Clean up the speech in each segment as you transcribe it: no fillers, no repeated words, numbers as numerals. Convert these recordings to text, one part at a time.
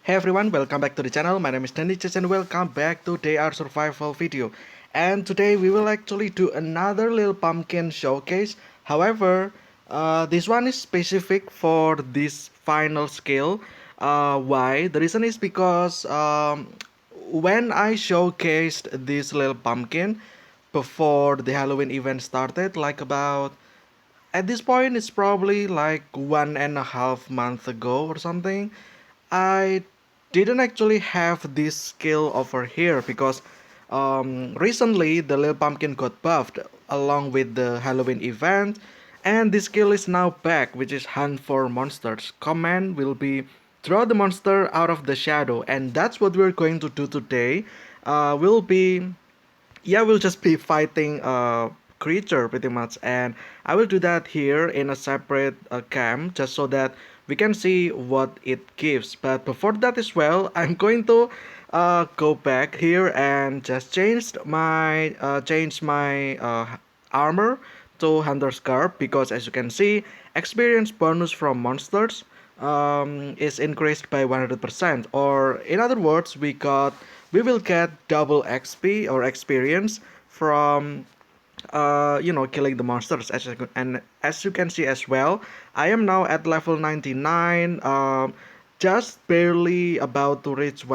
Hey everyone, welcome back to the channel. My name is Daniches and welcome back to Day Art Survival video. And today we will actually do another little pumpkin showcase. However, this one is specific for this final skill. Why? The reason is because when I showcased this little pumpkin before the Halloween event started, like about at this point it's probably like 1.5 months ago or something. I didn't actually have this skill over here because recently the little pumpkin got buffed along with the Halloween event, and this skill is now back, which is hunt for monsters. Command will be draw the monster out of the shadow, and that's what we're going to do today. We'll be we'll just be fighting a creature pretty much, and I will do that here in a separate cam just so that we can see what it gives. But before that as well, I'm going to go back here and just change my armor to Hunter's Garb, because as you can see, experience bonus from monsters is increased by 100%, or in other words, we will get double XP or experience from killing the monsters. And as you can see as well, I am now at level 99, just barely about to reach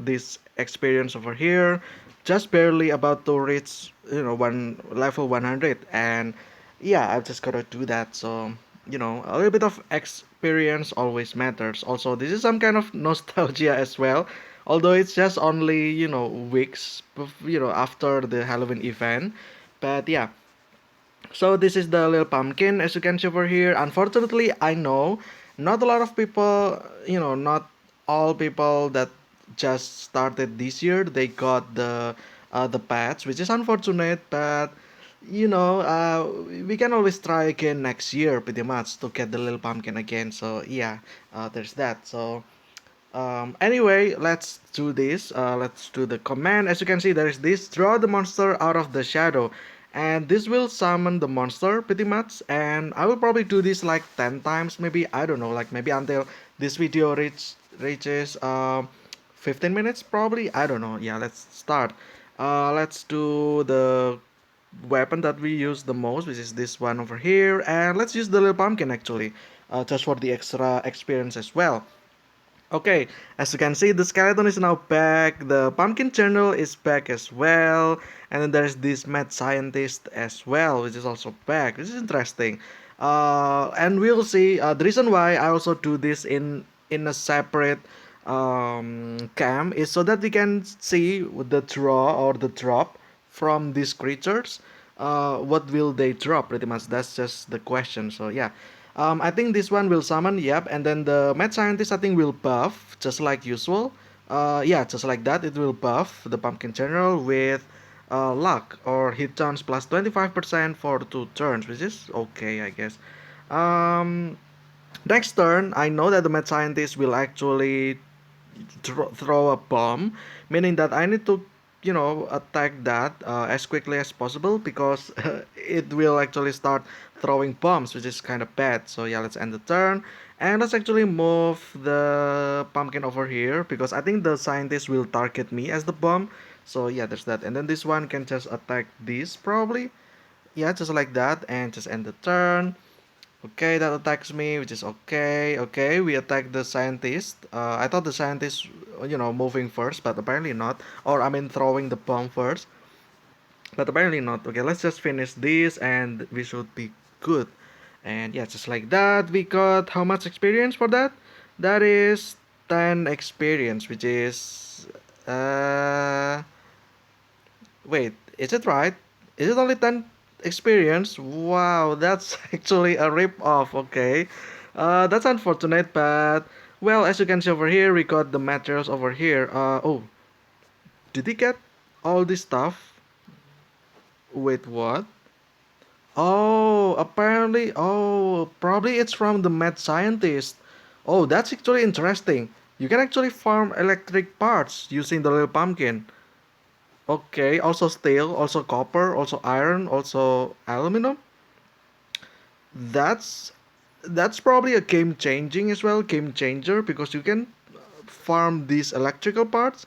this experience over here, just barely about to reach one level 100. And yeah, I've just gotta do that. So a little bit of experience always matters. Also, this is some kind of nostalgia as well, although it's just only weeks after the Halloween event. But yeah, so this is the little pumpkin, as you can see over here. Unfortunately, I know not a lot of people, not all people that just started this year, they got the patch, which is unfortunate. But we can always try again next year pretty much to get the little pumpkin again. So yeah, there's that. So anyway, let's do this. Let's do the command. As you can see, there is this draw the monster out of the shadow, and this will summon the monster pretty much. And I will probably do this like 10 times, maybe. I don't know, like maybe until this video reaches 15 minutes, probably. I don't know. Yeah, let's start. Let's do the weapon that we use the most, which is this one over here, and let's use the little pumpkin actually, just for the extra experience as well. Okay, as you can see, the skeleton is now back, the pumpkin journal is back as well, and then there's this mad scientist as well, which is also back. This is interesting. And we'll see the reason why I also do this in a separate cam is so that we can see the draw or the drop from these creatures. What will they drop? Pretty much, that's just the question. So yeah. I think this one will summon, yep, and then the mad scientist I think will buff, just like usual. Yeah, just like that, it will buff the pumpkin general with luck or hit chance plus 25% for 2 turns, which is okay, I guess. Um, Next turn, I know that the mad scientist will actually throw a bomb, meaning that I need to, attack that as quickly as possible, because it will actually start throwing bombs, which is kind of bad. So yeah, let's end the turn. And let's actually move the pumpkin over here, because I think the scientist will target me as the bomb. So yeah, there's that. And then this one can just attack this probably. Yeah, just like that, and just end the turn. Okay, that attacks me, which is okay. Okay, we attack the scientist. I thought the scientist, moving first, but apparently not. Or, I mean, throwing the bomb first, but apparently not. Okay, let's just finish this and we should be good. And yeah, just like that, we got how much experience for that? That is 10 experience, which is. Wait, is it right? Is it only 10 experience? Wow, that's actually a rip off, okay. That's unfortunate, but well, as you can see over here, we got the materials over here. Oh, did he get all this stuff? Wait, what? Oh, apparently, oh, probably it's from the mad scientist. Oh, that's actually interesting. You can actually farm electric parts using the little pumpkin. Okay, also steel, also copper, also iron, also aluminum. That's that's probably a game changing as well, game changer, because you can farm these electrical parts,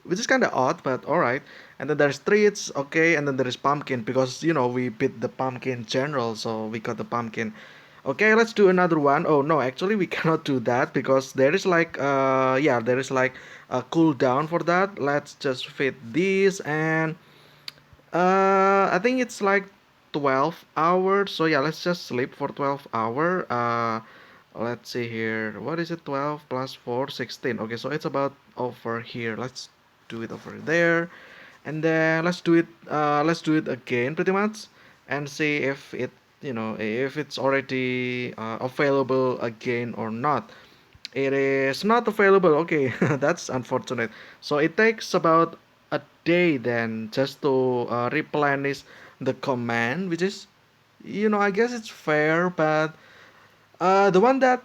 which is kind of odd, but all right. And then there's treats, okay, and then there is pumpkin because we beat the pumpkin general, so we got the pumpkin. Okay, let's do another one. Oh no, actually we cannot do that because there is like yeah, there is like a cooldown for that. Let's just fit these and I think it's like 12 hours. So yeah, let's just sleep for 12 hour. Let's see here. What is it? 12 plus 4, 16. Okay, so it's about over here. Let's do it over there. And then let's do it again pretty much and see if if it's already available again or not. It is not available. Okay, that's unfortunate. So it takes about a day then just to replenish the command, which is, I guess it's fair, but the one that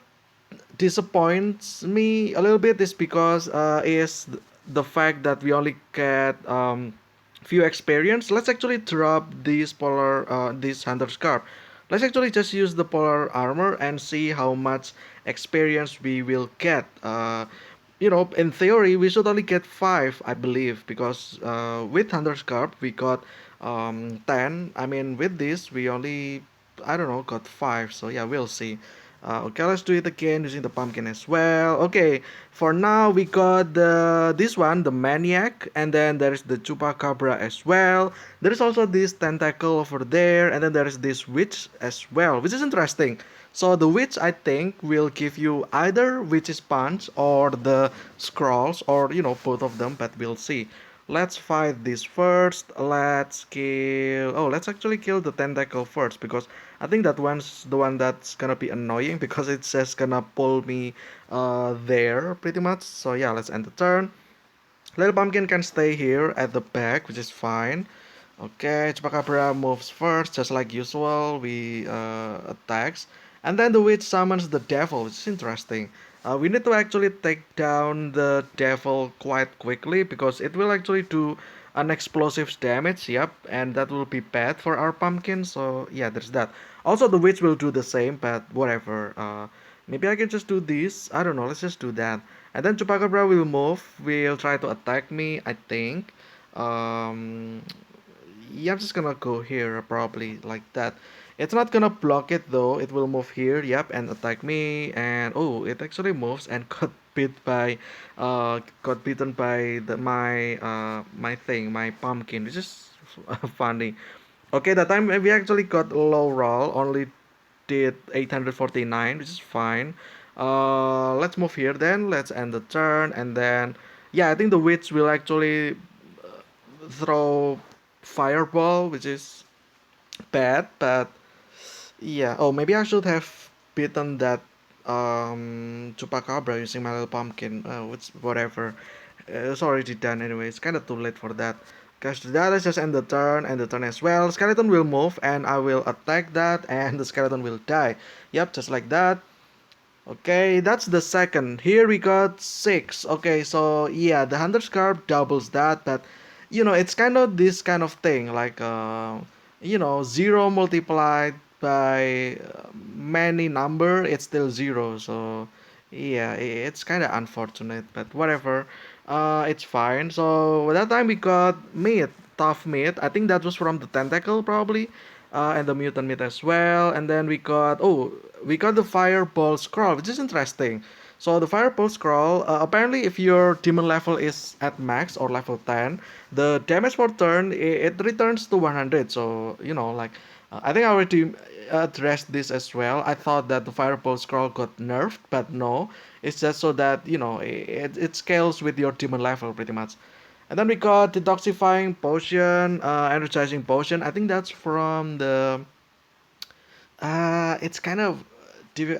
disappoints me a little bit is because the fact that we only get few experience. Let's actually drop this hunter scarf. Let's actually just use the polar armor and see how much experience we will get. In theory we should only get 5, I believe, because with hunter scarf we got 10. I mean, with this we only, I don't know, got 5. So yeah, we'll see. Okay, let's do it again using the pumpkin as well. Okay, for now we got this one, the maniac, and then there is the chupacabra as well. There is also this tentacle over there, and then there is this witch as well, which is interesting. So the witch, I think, will give you either witch's punch or the scrolls, or both of them, but we'll see. Let's fight this first. Let's kill. Oh, let's actually kill the tentacle first because I think that one's the one that's gonna be annoying because it's just gonna pull me there pretty much. So yeah, let's end the turn. Little Pumpkin can stay here at the back, which is fine. Okay, Chupacabra moves first, just like usual. We attacks, and then the witch summons the devil, which is interesting. We need to actually take down the devil quite quickly because it will actually do an explosive damage. Yep, and that will be bad for our pumpkin. So yeah, there's that. Also, the witch will do the same, but whatever. Maybe I can just do this. I don't know. Let's just do that. And then Chupacabra will move. Will try to attack me, I think. Um, yeah, I'm just gonna go here probably like that. It's not gonna block it though. It will move here, yep, and attack me. And oh, it actually moves and got bitten by my thing, my pumpkin, which is funny. Okay, that time we actually got low roll, only did 849, which is fine. Let's move here then. Let's end the turn, and then yeah, I think the witch will actually throw fireball, which is bad, but yeah. Oh, maybe I should have beaten that chupacabra using my little pumpkin. Which whatever. It's already done anyway. It's kind of too late for that. Because that, let's just end the turn as well. Skeleton will move, and I will attack that, and the skeleton will die. Yep, just like that. Okay, that's the second. Here we got 6. Okay, so yeah, the Hunter's Carp doubles that, but it's kind of this kind of thing, like 0 multiplied by many number, it's still 0. So yeah, it's kind of unfortunate, but whatever. It's fine. So that time we got meat, tough meat. I think that was from the tentacle probably, and the mutant meat as well. And then we got the fireball scroll, which is interesting. So the fireball scroll, apparently if your demon level is at max or level 10, the damage per turn it returns to 100. So like I think I already addressed this as well. I thought that the fireball scroll got nerfed, but no, it's just so that it scales with your demon level pretty much. And then we got detoxifying potion, energizing potion. I think that's from the it's kind of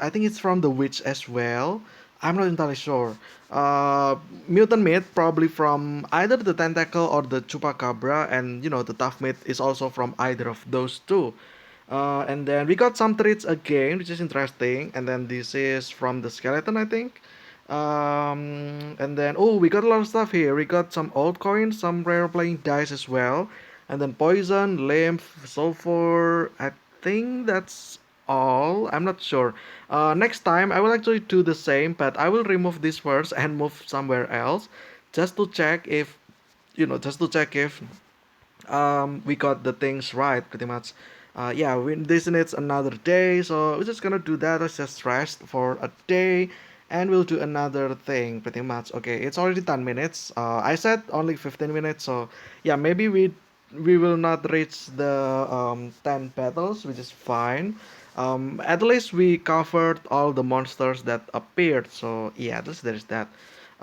I think it's from the witch as well. I'm not entirely sure. Mutant meat probably from either the tentacle or the chupacabra, and the tough meat is also from either of those two. And then we got some treats again, which is interesting. And then this is from the skeleton, I think. And then we got a lot of stuff here. We got some old coins, some rare playing dice as well, and then poison, lymph, sulfur. I think that's all. I'm not sure. Next time I will actually do the same, but I will remove this first and move somewhere else, just to check if just to check if we got the things right pretty much. Yeah, this needs another day, so we're just gonna do that. Let's just rest for a day, and we'll do another thing pretty much. Okay, it's already 10 minutes. I said only 15 minutes, so yeah, maybe we will not reach the 10 battles, which is fine. At least we covered all the monsters that appeared, so yeah, at least there's that.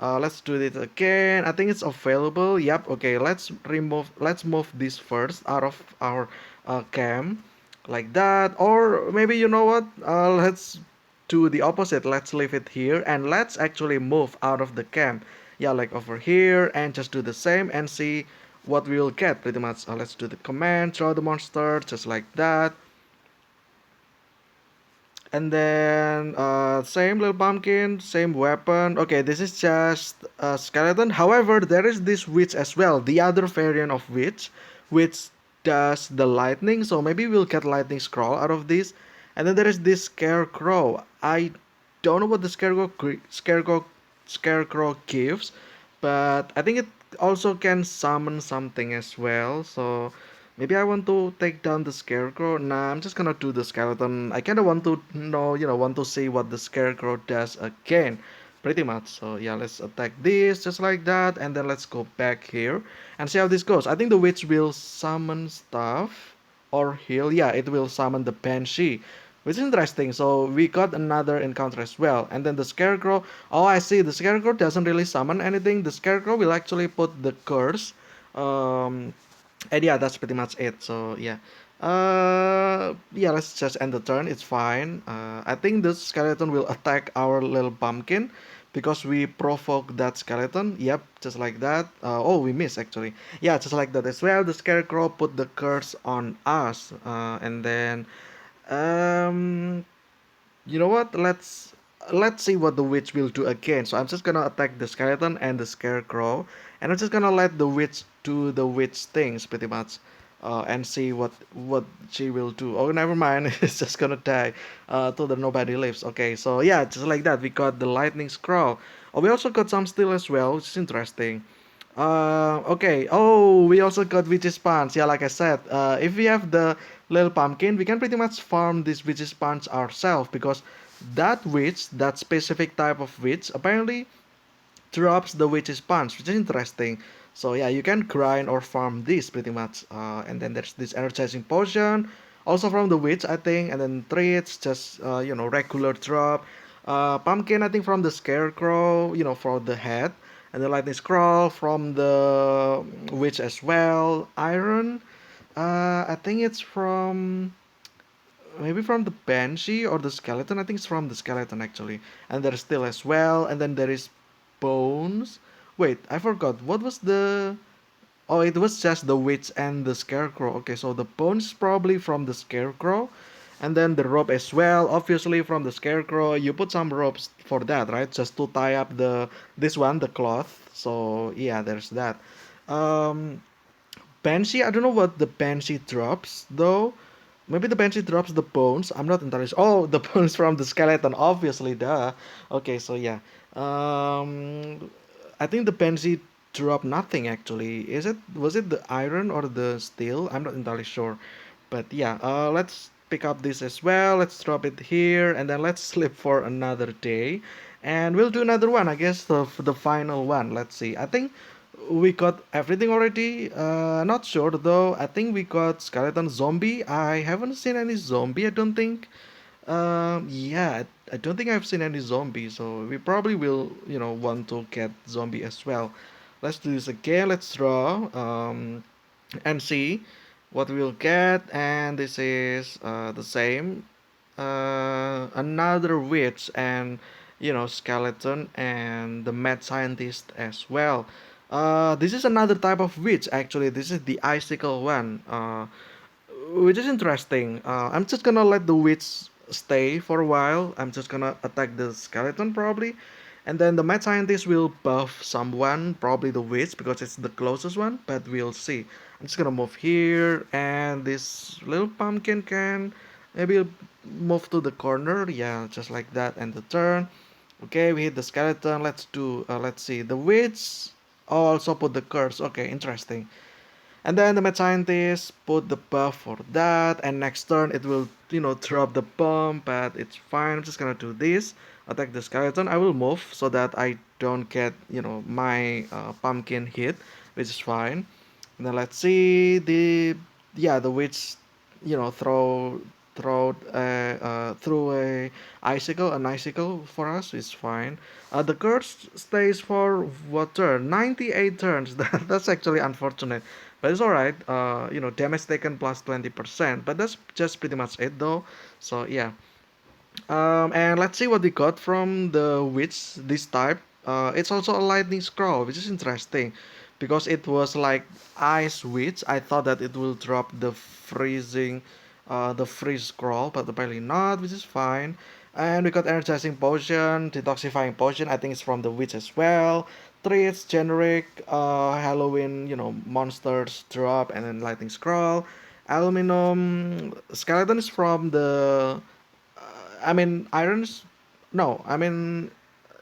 Let's do it again. I think it's available. Yep. Okay. Let's move this first out of our camp, like that. Or maybe you know what? Let's do the opposite. Let's leave it here and let's actually move out of the camp. Yeah, like over here, and just do the same and see what we will get. Pretty much. Let's do the command. Throw the monster just like that. And then same little pumpkin, same weapon. Okay, this is just a skeleton. However, there is this witch as well, the other variant of witch, which does the lightning. So maybe we'll get lightning scroll out of this. And then there is this scarecrow. I don't know what the scarecrow gives, but I think it also can summon something as well. So maybe I want to take down the scarecrow. Nah, I'm just gonna do the skeleton. I kinda want to know, want to see what the scarecrow does again. Pretty much. So yeah, let's attack this just like that, and then let's go back here and see how this goes. I think the witch will summon stuff or heal. Yeah, it will summon the banshee, which is interesting. So we got another encounter as well. And then the scarecrow. Oh, I see. The scarecrow doesn't really summon anything. The scarecrow will actually put the curse. Um, and yeah, that's pretty much it. So yeah. Yeah, let's just end the turn. It's fine. I think the skeleton will attack our little pumpkin because we provoke that skeleton. Yep, just like that. Oh, we miss actually. Yeah, just like that as well. The scarecrow put the curse on us. And then um, you know what? Let's see what the witch will do again. So I'm just gonna attack the skeleton and the scarecrow, and I'm just gonna let the witch do the witch things pretty much, and see what she will do. Oh, never mind. It's just gonna die, till the nobody lives. Okay, so yeah, just like that, we got the lightning scroll. Oh, we also got some steel as well, which is interesting. Okay. Oh, we also got witch's punch. Yeah, like I said, if we have the little pumpkin, we can pretty much farm this witch's punch ourselves because that witch, that specific type of witch, apparently drops the witch's punch, which is interesting. So yeah, you can grind or farm this pretty much. And then there's this energizing potion, also from the witch, I think. And then treats, just regular drop. Pumpkin, I think from the scarecrow, for the head. And the lightning scroll from the witch as well. Iron, I think it's from maybe from the banshee or the skeleton. I think it's from the skeleton actually. And there's still as well. And then there is bones. Wait, I forgot. What was the? Oh, it was just the witch and the scarecrow. Okay, so the bones probably from the scarecrow. And then the rope as well, obviously from the scarecrow. You put some ropes for that, right? Just to tie up this one, the cloth. So yeah, there's that. Um, Banshee, I don't know what the Banshee drops though. Maybe the Banshee drops the bones. I'm not entirely sure. Oh, the bones from the skeleton, obviously, duh. Okay, so yeah. I think the Banshee dropped nothing actually. Was it the iron or the steel? I'm not entirely sure. But yeah, let's pick up this as well. Let's drop it here and then let's sleep for another day. And we'll do another one, I guess the final one. Let's see. I think we got everything already. Not sure though. I think we got skeleton zombie. I haven't seen any zombie, I don't think. Yeah, I don't think I've seen any zombie, so we probably will, want to get zombie as well. Let's do this again. Let's draw. And see what we'll get. And this is the same. Another witch and skeleton and the mad scientist as well. This is another type of witch actually. This is the icicle one. Which is interesting. I'm just gonna let the witch stay for a while. I'm just gonna attack the skeleton probably, and then the mad scientist will buff someone, probably the witch because it's the closest one. But we'll see. I'm just gonna move here, and this little pumpkin can Maybe move to the corner. Yeah, just like that. And the turn. Okay, we hit the skeleton. Let's see. The witch also put the curse. Okay, interesting. And then the mad scientist put the buff for that, and next turn it will, drop the bomb, but it's fine. I'm just gonna do this. Attack the skeleton. I will move so that I don't get, my pumpkin hit, which is fine. And then let's see the witch, throw through an icicle for us is fine. The curse stays for what turn? 98 turns. That's actually unfortunate, but it's alright. Damage taken plus 20%, but that's just pretty much it though. So yeah. And let's see what we got from the witch this type. It's also a lightning scroll, which is interesting because it was like ice witch. I thought that it will drop the freeze scroll, but apparently not, which is fine. And we got energizing potion, detoxifying potion. I think it's from the witch as well. Treats, generic, Halloween, monsters drop, and then lightning scroll. Aluminum skeleton is from the irons. No,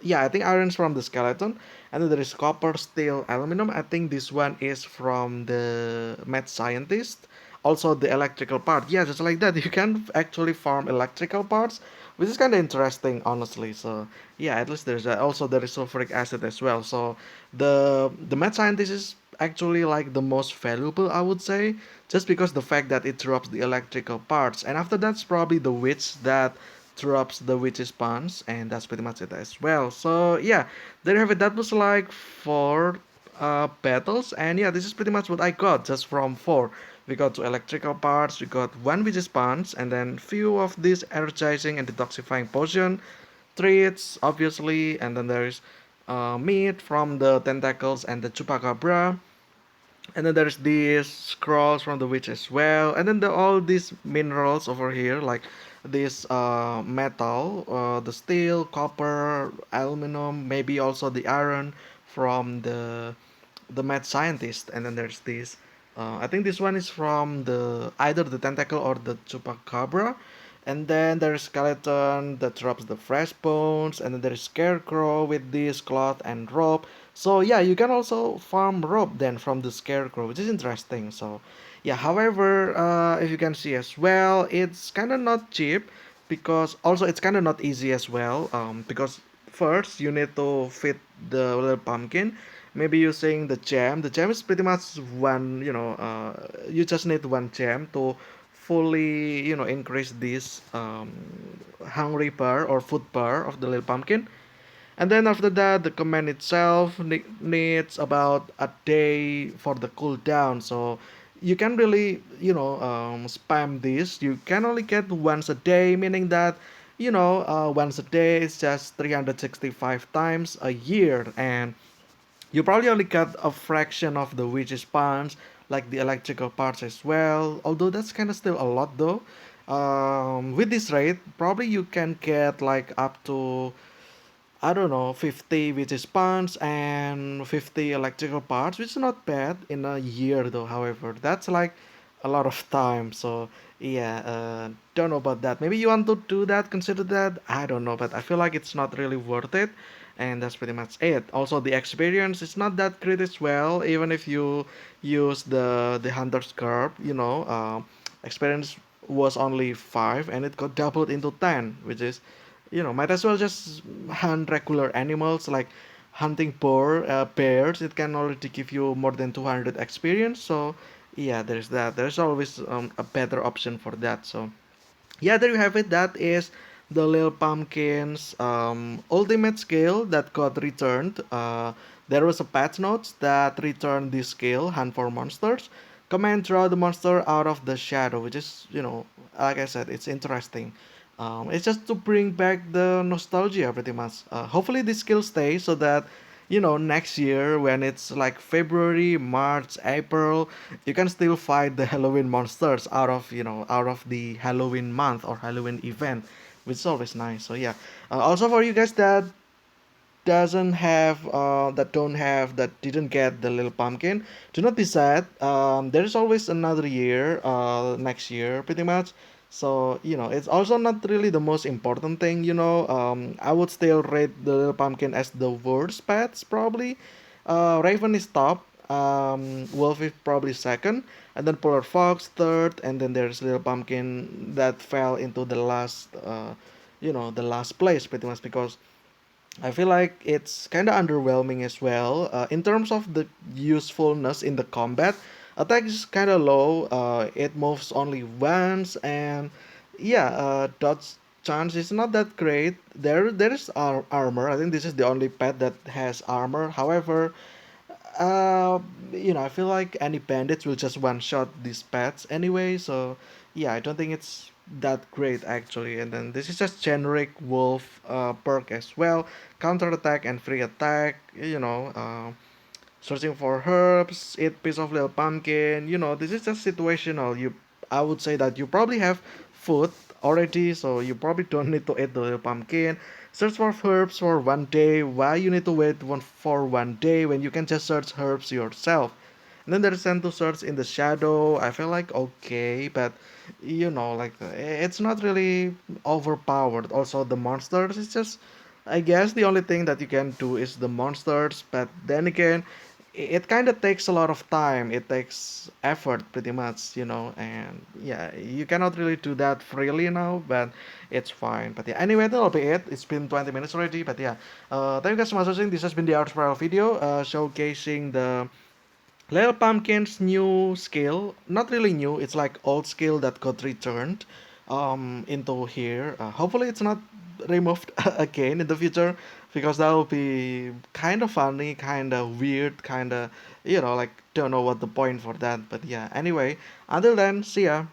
yeah, I think irons from the skeleton, and then there is copper, steel, aluminum. I think this one is from the mad scientist. Also, the electrical part. Yeah, just like that, you can actually farm electrical parts, which is kind of interesting, honestly. So yeah, at least there's that. Also there is sulfuric acid as well. So the mad scientist is actually like the most valuable, I would say, just because the fact that it drops the electrical parts, and after that's probably the witch that drops the witch's pants, and that's pretty much it as well. So yeah, there you have it. That was like four battles, and yeah, this is pretty much what I got just from four. We got two electrical parts, we got one witch's pants, and then few of these energizing and detoxifying potion, treats obviously, and then there's meat from the tentacles and the chupacabra, and then there's these scrolls from the witch as well, and then all these minerals over here, like this metal, the steel, copper, aluminum, maybe also the iron from the mad scientist. And then there's this, I think this one is from the either the tentacle or the chupacabra. And then there's skeleton that drops the fresh bones, and then there's scarecrow with this cloth and rope. So yeah, you can also farm rope then from the scarecrow, which is interesting. So yeah, however, if you can see as well, it's kind of not cheap, because also it's kind of not easy as well, because first you need to fit the little pumpkin, maybe using the gem. The gem is pretty much one, you just need one gem to fully, increase this hungry bar or food bar of the little pumpkin. And then after that, the command itself needs about a day for the cooldown. So you can really, spam this. You can only get once a day, meaning that, once a day is just 365 times a year. And you probably only got a fraction of the witch's parts, like the electrical parts as well. Although that's kind of still a lot though. With this rate, probably you can get like up to, I don't know, 50 witch's parts and 50 electrical parts, which is not bad in a year though. However, that's like a lot of time. So yeah, don't know about that. Maybe you want to do that, consider that. I don't know, but I feel like it's not really worth it. And that's pretty much it. Also, the experience is not that great as well. Even if you use the hunter's curve, experience was only 5 and it got doubled into 10, which is, might as well just hunt regular animals like hunting bears. It can already give you more than 200 experience. So yeah, there's that. There's always a better option for that. So yeah, there you have it. That is the Lil Pumpkin's ultimate skill that got returned. There was a patch notes that returned this skill, hunt for monsters. Command draw the monster out of the shadow, which is, like I said, it's interesting. It's just to bring back the nostalgia pretty much. Hopefully this skill stays so that, next year when it's like February, March, April, you can still fight the Halloween monsters out of the Halloween month or Halloween event, which is always nice. So yeah. Also for you guys that didn't get the little pumpkin, do not be sad. There is always another year, next year pretty much. So, it's also not really the most important thing, I would still rate the Little Pumpkin as the worst pets, probably. Raven is top, Wolf is probably second, and then Polar Fox third, and then there's Little Pumpkin that fell into the last place pretty much because I feel like it's kind of underwhelming as well. In terms of the usefulness in the combat, attack is kind of low. It moves only once, and yeah, dodge chance is not that great. There is armor. I think this is the only pet that has armor. However, uh, I feel like any bandits will just one shot these pets anyway. So yeah, I don't think it's that great actually. And then this is just generic wolf perk as well, counter attack and free attack. Searching for herbs, eat piece of little pumpkin. This is just situational. I would say that you probably have food already, so you probably don't need to eat the little pumpkin. Search for herbs for 1 day. Why you need to wait for 1 day when you can just search herbs yourself? And then there's send to search in the shadow. I feel like okay, but like it's not really overpowered. Also, the monsters, it's just I guess the only thing that you can do is the monsters, but then again, it kind of takes a lot of time. It takes effort, pretty much, and yeah, you cannot really do that freely now, but it's fine. But yeah, anyway, that'll be it. It's been 20 minutes already, but yeah, thank you guys so much for watching. This has been the Art Spiral video, showcasing the Little Pumpkin's new skill, not really new, it's like old skill that got returned into here. Hopefully it's not removed again in the future because that will be kind of funny, kind of weird, kind of, like don't know what the point for that. But yeah, anyway, until then, see ya.